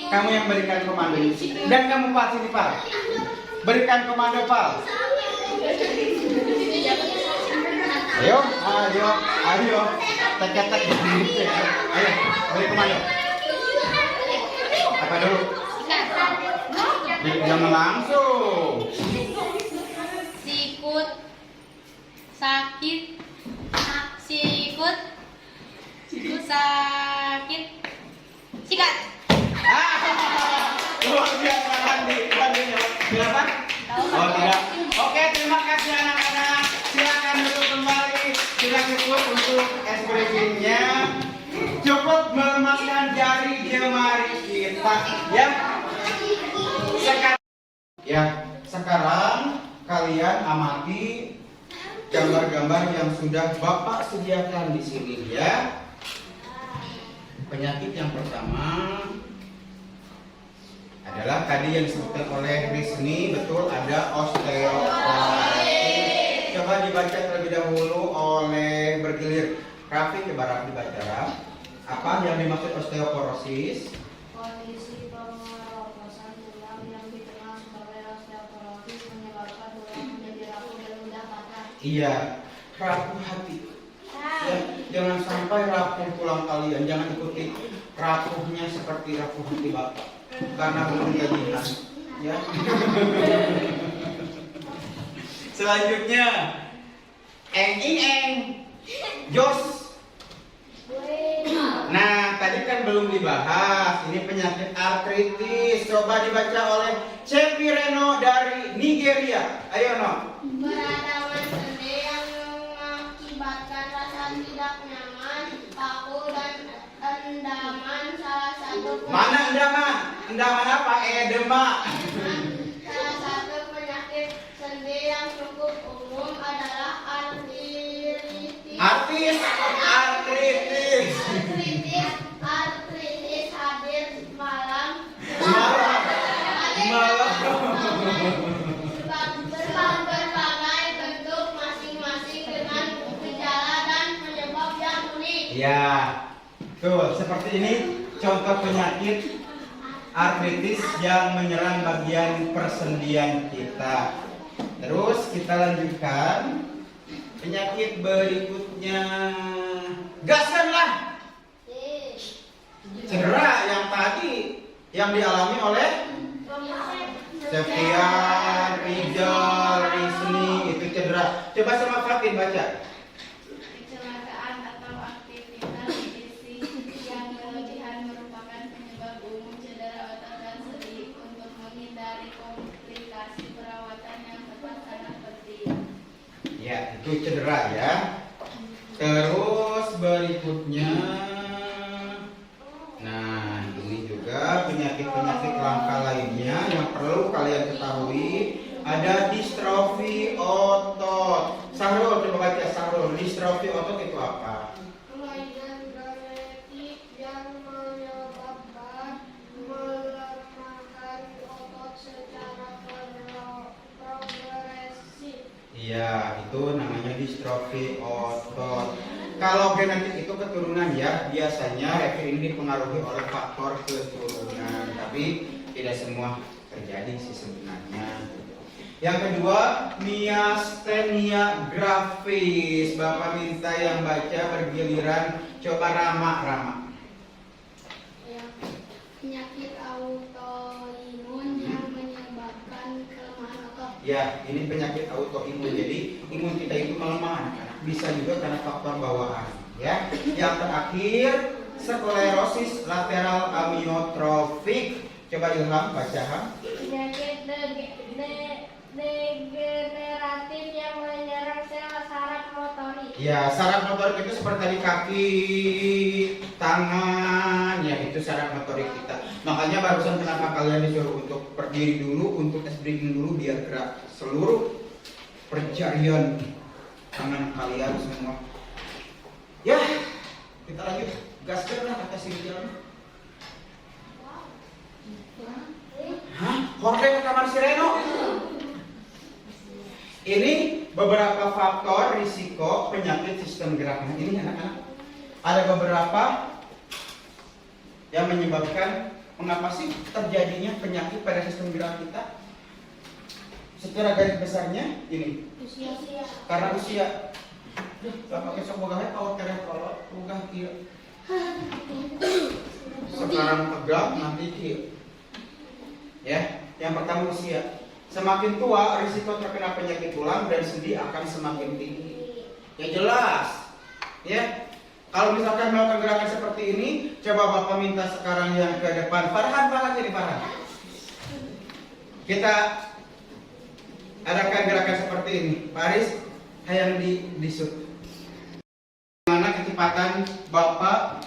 Kamu yang berikan komando ini. Dan kamu Pak sini Pak. Berikan komando Pak. Ayo, ayo. Tek-tek. Ayo, beri komando. Apa dulu? Jangan langsung. Sikut sakit. Sikut sakit. Sikat. Luar biasa Randi. Kenapa? Oh tidak. Oke, terima kasih anak-anak. Silakan duduk kembali. Silakan cukup untuk ekspresinya. Cukup melemaskan jari jemari kita. Sekarang kalian amati gambar-gambar yang sudah Bapak sediakan di sini ya. Penyakit yang pertama adalah tadi yang disebutkan oleh Rizni, betul, ada osteoporosis. Coba dibaca terlebih dahulu oleh bergilir. Rafi, coba Rafi dibaca. Apa yang dimaksud osteoporosis? Kondisi pengeroposan tulang yang dikenal sebagai osteoporosis menyebabkan tulang menjadi rapuh dan mudah patah. Iya, rapuh hati. Ya, jangan sampai rapuh tulang kalian, jangan ikuti rapuhnya seperti rapuh hati Bapak. Karena belum gajian, ya. Selanjutnya, Jos. Nah, tadi kan belum dibahas. Ini penyakit artritis. Coba dibaca oleh Cepi Reno dari Nigeria. Ayo, No. Beradaban sendi yang mengakibatkan rasa tidak nyaman, kaku dan endaman salah satu. Mana endaman? Endaman apa? Edema. Salah satu penyakit sendi yang cukup umum adalah artritis. Artritis hadir malam. Berbagai bentuk masing-masing dengan gejala dan penyebab yang unik. Ya, tuh seperti ini contoh penyakit artritis yang menyerang bagian persendian kita. Terus kita lanjutkan penyakit berikutnya. Gaskanlah. Cedera yang tadi yang dialami oleh Sefian, Rijal, Rizni, itu cedera. Coba sama Fatin baca. Kecelakaan atau aktivitas fisik yang berlebihan merupakan penyebab umum cedera otot dan sendi. Untuk menghindari komplikasi perawatan yang tepat sangat penting. Ya, itu cedera ya. Terus berikutnya, nah ini juga penyakit-penyakit langka lainnya yang perlu kalian ketahui. Ada distrofi otot. Sahrul, coba baca Sahrul. Distrofi otot itu apa? Kelainan genetik yang menyebabkan melemahkan otot secara progresif. Iya, itu namanya distrofi otot. Kalau genetik itu keturunan ya, biasanya Revi ini dipengaruhi oleh faktor keturunan, tapi tidak semua terjadi sih sebenarnya. Yang kedua, miastenia gravis. Bapak minta yang baca bergiliran. Coba Rama. Penyakit autoimun yang menyebabkan kelemahan otot. Ya, ini penyakit autoimun. Jadi imun kita itu melemah. Bisa juga karena faktor bawaan. Ya. Yang terakhir, sklerosis lateral amiotrofik. Coba Ilham baca. Penyakit degeneratif yang menyerang sel saraf motorik. Ya, saraf motorik itu seperti tadi kaki, tangan, ya itu saraf motorik kita. Makanya barusan kenapa kalian disuruh untuk berdiri dulu, untuk chest breathing dulu biar gerak seluruh perjarian tangan kalian semua. Ya, kita lanjut. Gaskan lah kata si jalan. Hah? Horde ke kamar si Reno? Ini beberapa faktor risiko penyakit sistem gerak. Ini anak-anak. Ada beberapa yang menyebabkan mengapa sih terjadinya penyakit pada sistem gerak kita. Secara garis besarnya ini karena usia. Bapak besok boga kalau kerja kalau boga kia. Sekarang tegak nanti kia. Ya, yang pertama usia. Semakin tua risiko terkena penyakit tulang dan sendi akan semakin tinggi. Ya jelas. Ya. Kalau misalkan melakukan gerakan seperti ini, coba Bapak minta sekarang yang ke depan. Farhan jadi Farhan. Kita adakan gerakan seperti ini. Paris, hayang disut. Mana kecepatan Bapak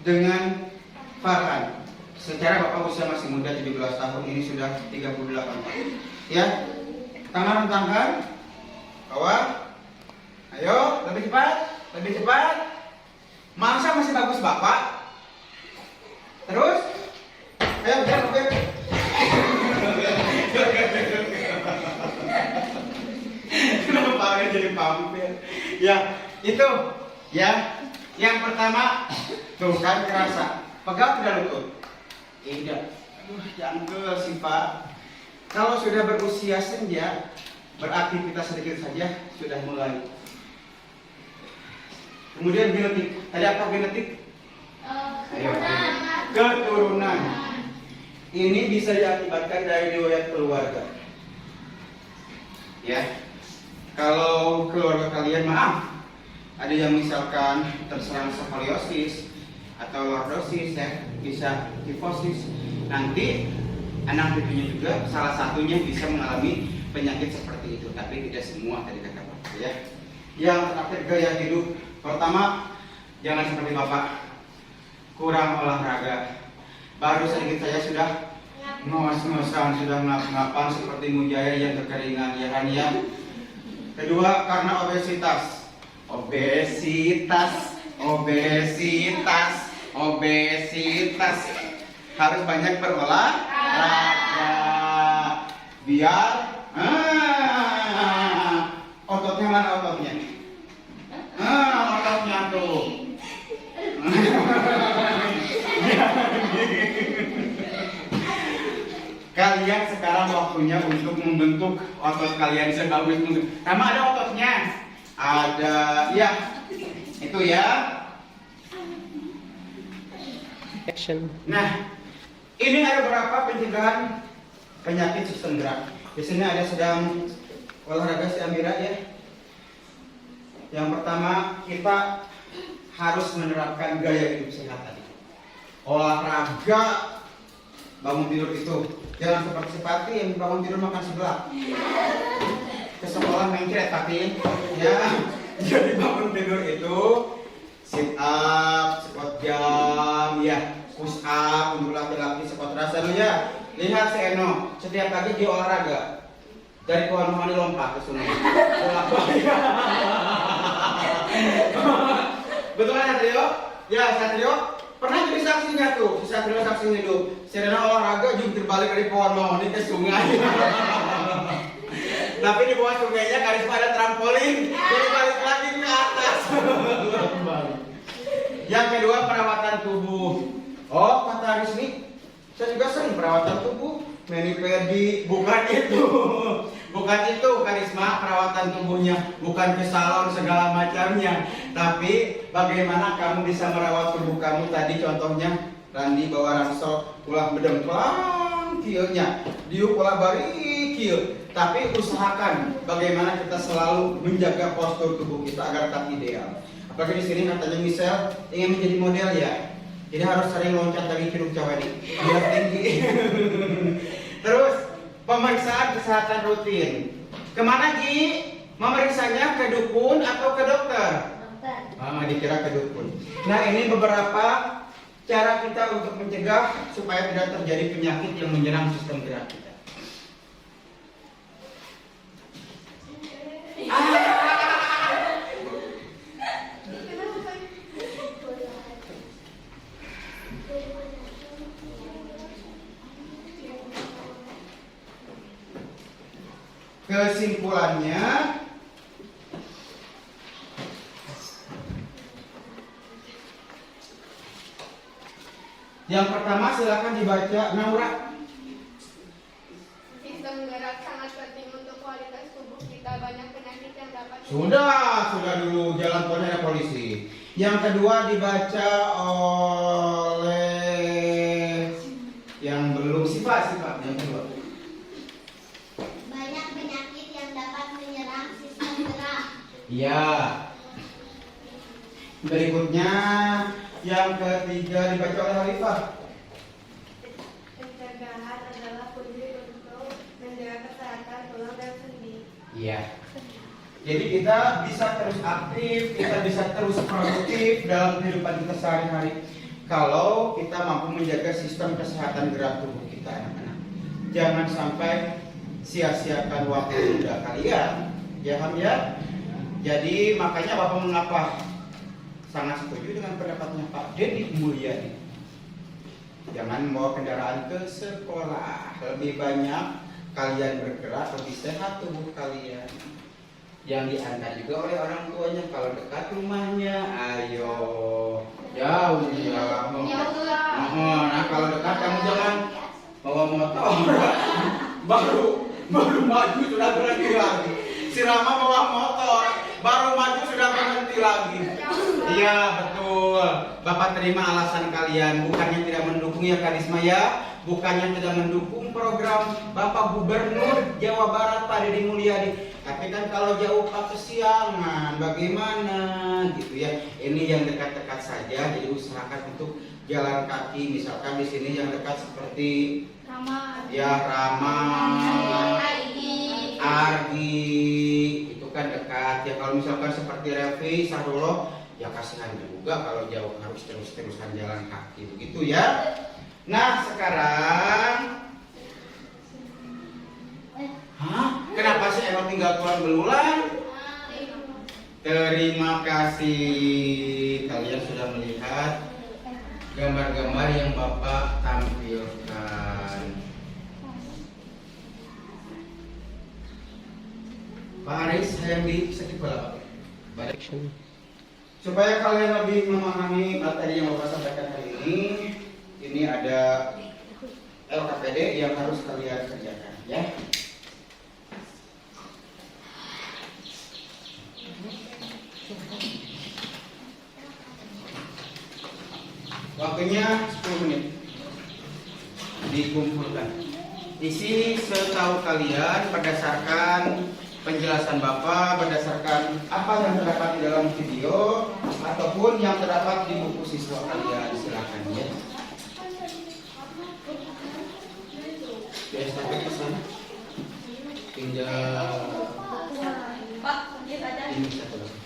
dengan Farhan? Secara Bapak usia masih muda, 17 tahun, ini sudah 38 tahun. Ya, tangan rentangkan, bawah. Ayo, lebih cepat. Masa masih bagus Bapak? Terus? Ayo, oke. Kenapa kalian jadi pampir? Ya, itu. Ya, yang pertama, tuh kan kerasa. Pegang tidak lutut? Tidak. Jangkel sih Pak. Kalau sudah berusia senja, beraktivitas sedikit saja sudah mulai. Kemudian genetik. Tadi apa genetik? Keturunan. Ini bisa diakibatkan dari riwayat keluarga. Ya. Kalau keluarga kalian ada yang misalkan terserang skoliosis atau lordosis ya, bisa kifosis. Nanti anak cucunya juga salah satunya bisa mengalami penyakit seperti itu, tapi tidak semua tadi kata Bapak ya. Yang terakhir gaya hidup. Pertama, jangan seperti Bapak kurang olahraga. Baru sedikit saya sudah ngos-ngosan, sudah ngap-ngapan seperti Mujaya yang kekeringan ya kan ya. Kedua, karena obesitas. Harus banyak berolahraga biar ototnya mana ototnya? Ototnya tuh. Kalian sekarang waktunya untuk membentuk otot kalian sebagus mungkin. Sama ada ototnya. Ada ya. Itu ya. Action. Nah, ini ada beberapa pencegahan penyakit sistem gerak. Di sini ada sedang olahraga si Amira ya. Yang pertama, kita harus menerapkan gaya hidup sehat tadi. Olahraga bangun tidur itu jangan seperti yang bangun tidur makan sebelah. Ke sekolah mencret tapi ya. Jadi bangun tidur itu sit up, squat jam, ya, push up untuk laki-laki squat rasa dulu ya. Lihat si Eno, setiap pagi dia olahraga. Dari pohon mana lompat ke sungai. Betul kan Satrio? Ya Satrio, pernah jadi saksinya tuh, si Satrio saksi hidup. Si Eno olahraga jungkir balik dari pohon mahoni ke sungai. Tapi di bawah sungainya Karisma ada trampolin, jadi balik lagi ke atas. Yang kedua, perawatan tubuh. Oh, kata Rizmi, saya juga sering perawatan tubuh, mani-pedi, bukan itu Karisma perawatan tubuhnya, bukan ke salon segala macamnya, tapi bagaimana kamu bisa merawat tubuh kamu tadi contohnya Randi bawa ransel ulah bedeng pelang kieunya, diuk ulah bari kieu. Tapi usahakan bagaimana kita selalu menjaga postur tubuh kita agar tetap ideal. Apalagi di sini katanya Michelle ingin menjadi model ya. Jadi harus sering loncat dari Curug Cawadi biar tinggi. Terus pemeriksaan kesehatan rutin. Kemana Gi? Memeriksanya ke dukun atau ke dokter? Dikira ke dukun. Nah ini beberapa cara kita untuk mencegah supaya tidak terjadi penyakit yang menyerang sistem gerak kita. Kesimpulannya, yang pertama silakan dibaca, Naura. Sistem gerak sangat penting untuk kualitas tubuh kita. Banyak penyakit yang dapat Sudah dulu, jalan tolnya ada polisi. Yang kedua dibaca oleh yang belum sifat yang kedua. banyak penyakit yang dapat menyerang sistem gerak. Iya. Berikutnya yang ketiga dibaca oleh Halifah. Pencegahan adalah kunci untuk menjaga kesehatan tulang dan sendi. Iya. Jadi kita bisa terus aktif, kita bisa terus produktif dalam kehidupan kita sehari-hari kalau kita mampu menjaga sistem kesehatan gerak tubuh kita, anak-anak. Jangan sampai sia-siakan waktu muda kalian, ya Ham ya. Jadi makanya Bapak mengapa sangat setuju dengan pendapatnya Pak Deddy Mulyadi. Jangan membawa kendaraan ke sekolah. Lebih banyak kalian bergerak, lebih sehat tubuh kalian. Yang diantar juga oleh orang tuanya. Kalau dekat rumahnya, ayo jauh ya. Nah kalau dekat kamu jangan bawa motor. baru maju sudah berhenti lagi. Si Rama bawa motor, baru maju sudah berhenti lagi. Iya betul. Bapak terima alasan kalian, bukannya tidak mendukung ya Karisma ya, bukannya tidak mendukung program Bapak Gubernur Jawa Barat Pak Deddy Mulyadi. Tapi kan kalau jauh Pak kesiangan, bagaimana gitu ya? Ini yang dekat-dekat saja, jadi usahakan untuk jalan kaki. Misalkan di sini yang dekat seperti Rama, Argi, itu kan dekat. Ya kalau misalkan seperti Revi, Sarullah, ya kasihan juga kalau jauh harus terus-terusan jalan kaki begitu ya. Nah sekarang, kenapa sih emang tinggal tuan belulang? Terima kasih, kalian sudah melihat gambar-gambar yang Bapak tampilkan. Pak Aris, saya di sedikit bola Pak. Action. Supaya kalian lebih memahami materi yang Bapak sampaikan hari ini ada LKPD yang harus kalian kerjakan ya. Waktunya 10 menit. Dikumpulkan. Isi setahu kalian berdasarkan penjelasan Bapak, berdasarkan apa yang terdapat di dalam video ataupun yang terdapat di buku siswa kalian. Silakan ya. Ya, sampai ke sana. Tinggal ini satu lagi.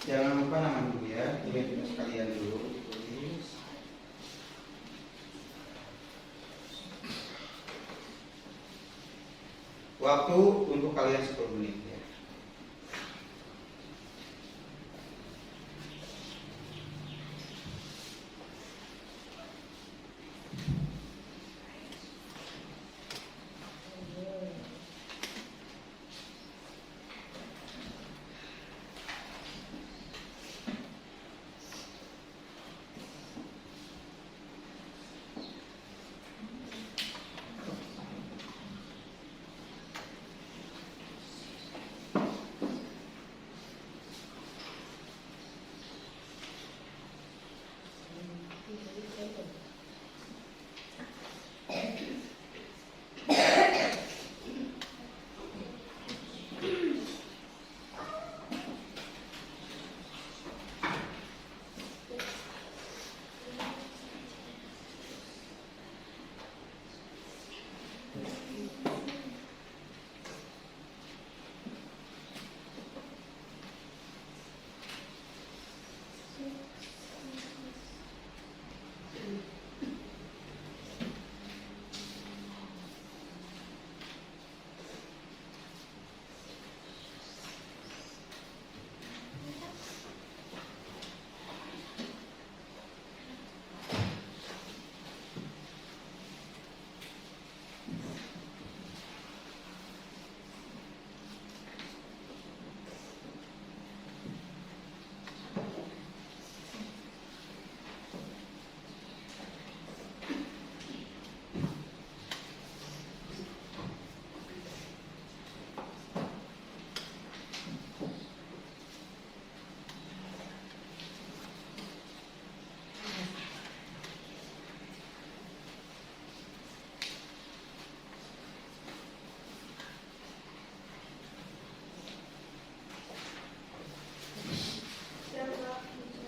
Jangan lupa nama dulu ya, identitas kalian dulu ditulis. Waktu untuk kalian 10 menit ya.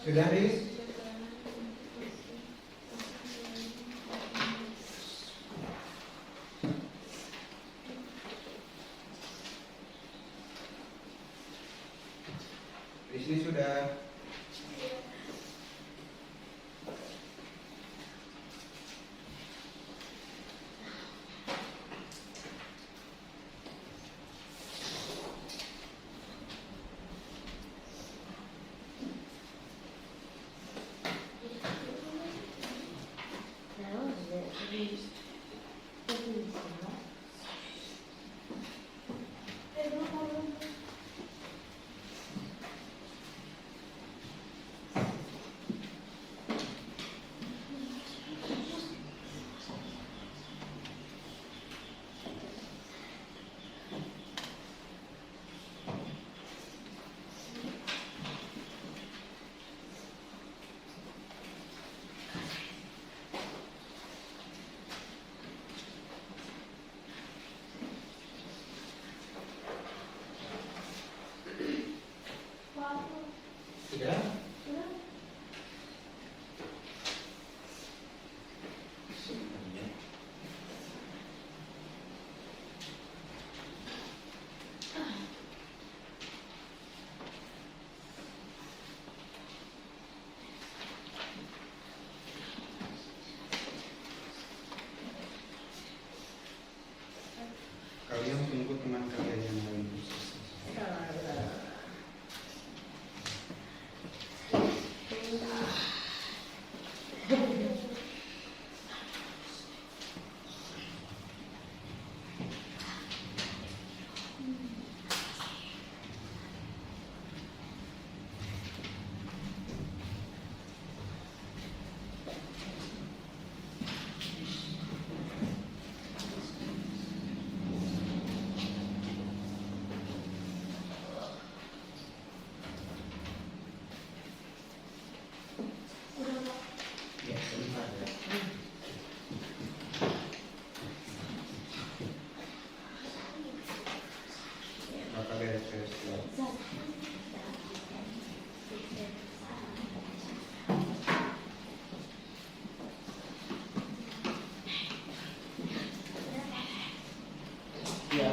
Sudah, Riz? Di sini sudah. Sudah? Kalian tunggu teman kalian yang lain. Ya, sebentar ya. Maka beres-beres dulu. Ya.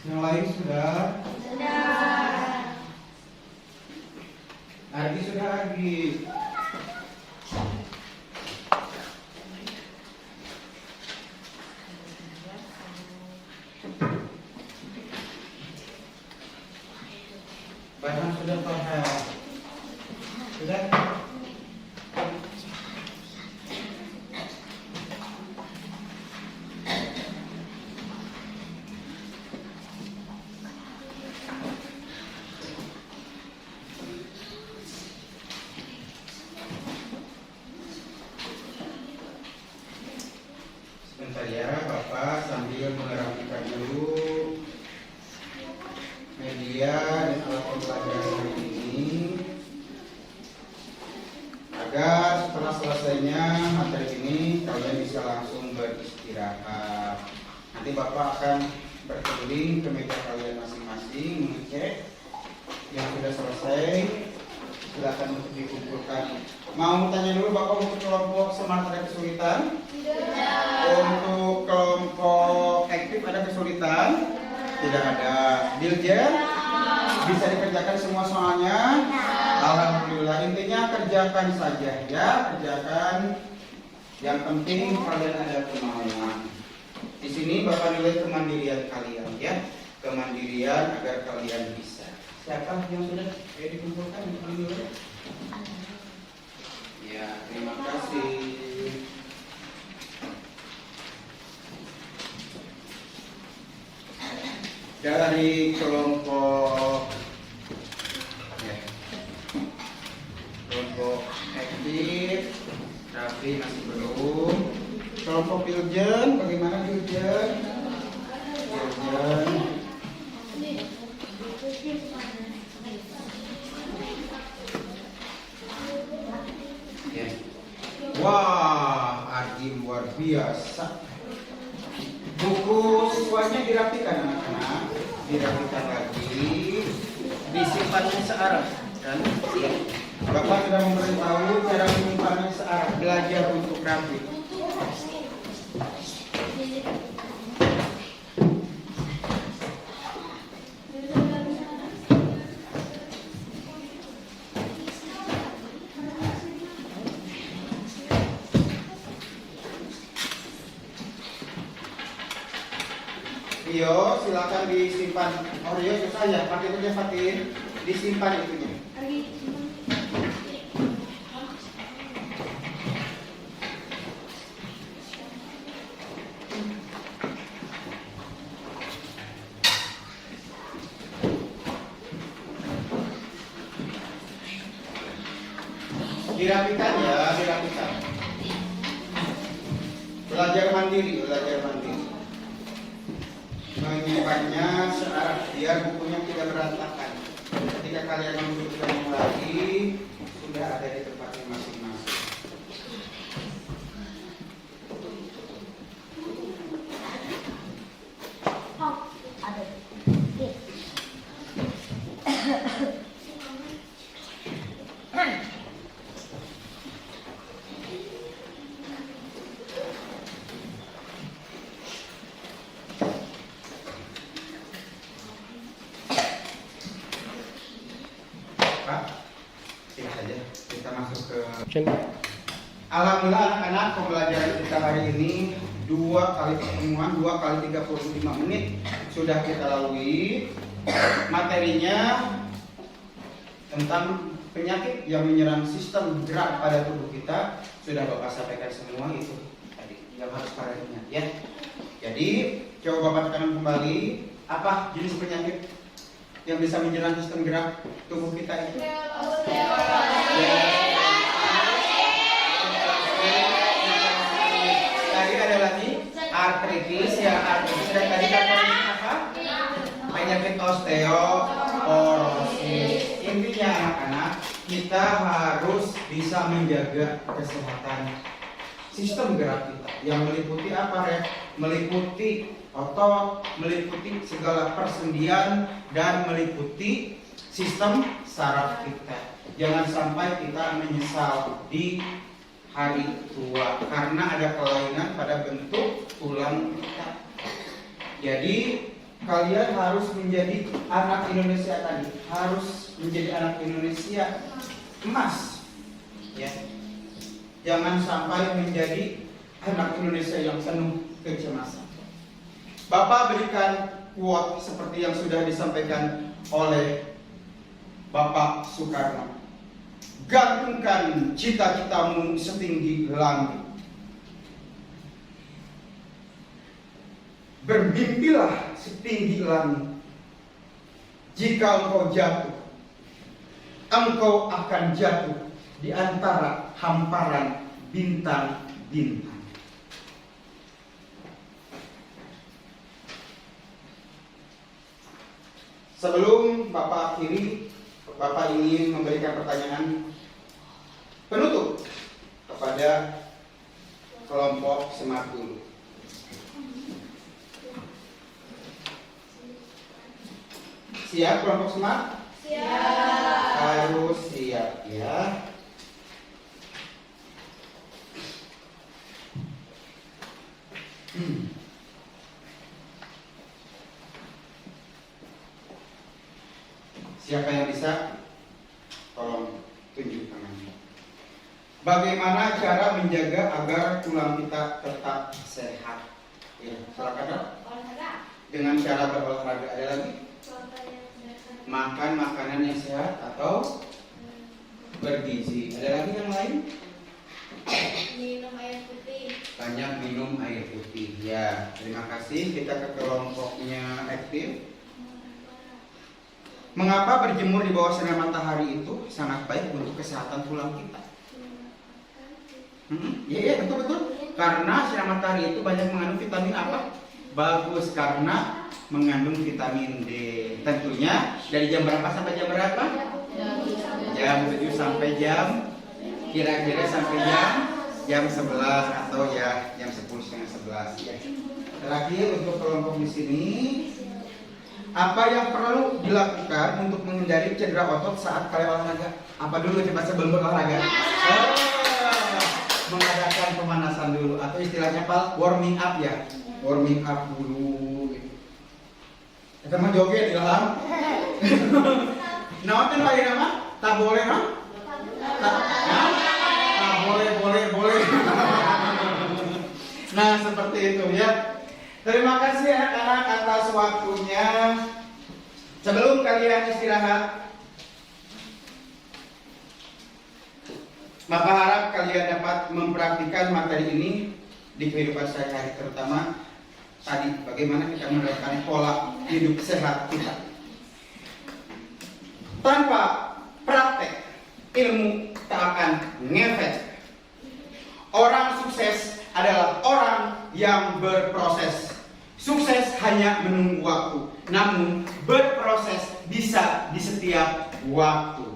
Yang lain sudah? Sudah. Argi sudah, Argi. Farhan sudah, Farhan. Sudah? Sebentar ya, Bapak sambil merapikan dulu media dan alat pembelajaran ini. selesainya materi ini kalian bisa langsung beristirahat. Nanti Bapak akan berkeliling ke meja kalian masing-masing mengecek yang sudah selesai. Silakan untuk dikumpulkan. Mau tanya dulu Bapak, untuk kelompok smart ada kesulitan? Tidak. Untuk kelompok aktif ada kesulitan? Tidak ada. Dirjen? Bisa dikerjakan semua soalnya? Alhamdulillah. Intinya kerjakan saja ya, kerjakan. Yang penting kalian ada kemauan. Di sini Bapak nilai kemandirian kalian ya, kemandirian agar kalian bisa. Siapa yang sudah dikumpulkan dulu? Ya, terima kasih. Dari kelompok aktif, tapi masih belum. Kelompok Piljen, bagaimana Piljen? Ya. Wah, Ardi luar biasa. Buku siswanya dirapikan anak-anak, dirapikan lagi, disimpannya searah, kan? Bapak sudah memberitahu cara menyimpannya searah, belajar untuk rapi. Rio, silakan disimpan. Oh Rio susah ya, pakai itu Fatin. Disimpan itunya. Dirapikan ya, dirapikan. Belajar mandiri, belajar mandiri. Menyimpannya searah biar bukunya tidak berantakan. Ketika kalian membutuhkan lagi, sudah ada di tempatnya masing-masing. Alhamdulillah anak-anak, pembelajaran kita hari ini 2 kali pertemuan, 2 kali 35 menit sudah kita lalui. Materinya tentang penyakit yang menyerang sistem gerak pada tubuh kita sudah Bapak sampaikan semua itu tadi yang harus pada ingat ya. Jadi coba Bapak tekan kembali, apa jenis penyakit yang bisa menyerang sistem gerak tubuh kita itu? Tadi ada lagi artritis ya, artritis dan tadi apa? Penyakit osteoporosis. Intinya anak-anak, kita harus bisa menjaga kesehatan sistem gerak kita yang meliputi apa ya? Meliputi otot, meliputi segala persendian dan meliputi sistem saraf kita. Jangan sampai kita menyesal di hari tua karena ada kelainan pada bentuk tulang kita. Jadi kalian harus menjadi anak Indonesia tadi, harus menjadi anak Indonesia emas, ya. Jangan sampai menjadi anak Indonesia yang penuh kecemasan. Bapak berikan quote seperti yang sudah disampaikan oleh Bapak Soekarno. Gantungkan cita-citamu setinggi langit. Bermimpilah setinggi langit. Jika engkau jatuh, engkau akan jatuh di antara hamparan bintang-bintang. Sebelum Bapak akhiri, Bapak ingin memberikan pertanyaan penutup kepada kepada kelompok smart dulu. Siap kelompok smart? Siap. Harus siap ya. Siapa yang bisa? Tolong tunjuk tangannya. Bagaimana cara menjaga agar tulang kita tetap sehat? Ya, silakan dok. Olahraga. Dengan cara berolahraga. Ada lagi? Makan makanan yang sehat atau bergizi. Ada lagi yang lain? Minum air putih. Banyak minum air putih. Ya, terima kasih. Kita ke kelompoknya aktif. Mengapa berjemur di bawah sinar matahari itu sangat baik untuk kesehatan tulang kita? Iya, betul. Karena sinar matahari itu banyak mengandung vitamin apa? Bagus, karena mengandung vitamin D. Tentunya dari jam berapa sampai jam berapa? Jam 7 sampai jam kira-kira sampai jam 11 atau ya jam 10:30 ya. Terakhir untuk kelompok di sini, apa yang perlu dilakukan untuk menghindari cedera otot saat kalian olahraga? Apa dulu coba sebelum berolahraga? Mengadakan pemanasan dulu atau istilahnya apa? Warming up ya. Warming up dulu. Kita mah joget di dalam. Nah, kan lain nama? Tak boleh, no? Tak boleh. Nah, seperti itu ya. Terima kasih anak-anak atas waktunya. Sebelum kalian istirahat, Bapak harap kalian dapat mempraktikkan materi ini di kehidupan sehari-hari, terutama tadi bagaimana kita menerapkan pola hidup sehat kita. Tanpa praktek, ilmu tak akan ngefek. Orang sukses adalah orang yang berproses. Sukses hanya menunggu waktu, namun berproses bisa di setiap waktu.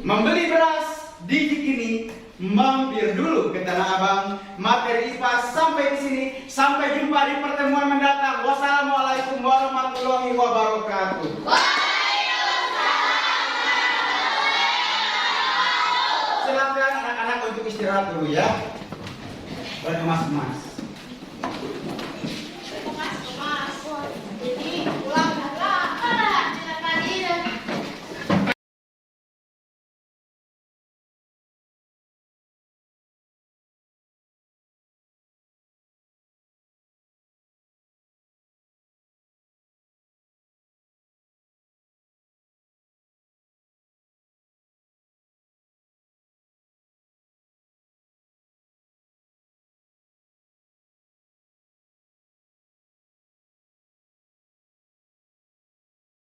Membeli beras di Cikini, mampir dulu ke Tanah Abang. Materi IPA sampai di sini. Sampai jumpa di pertemuan mendatang. Wassalamualaikum warahmatullahi wabarakatuh. Silakan anak-anak untuk istirahat dulu ya. Berkemas-kemas.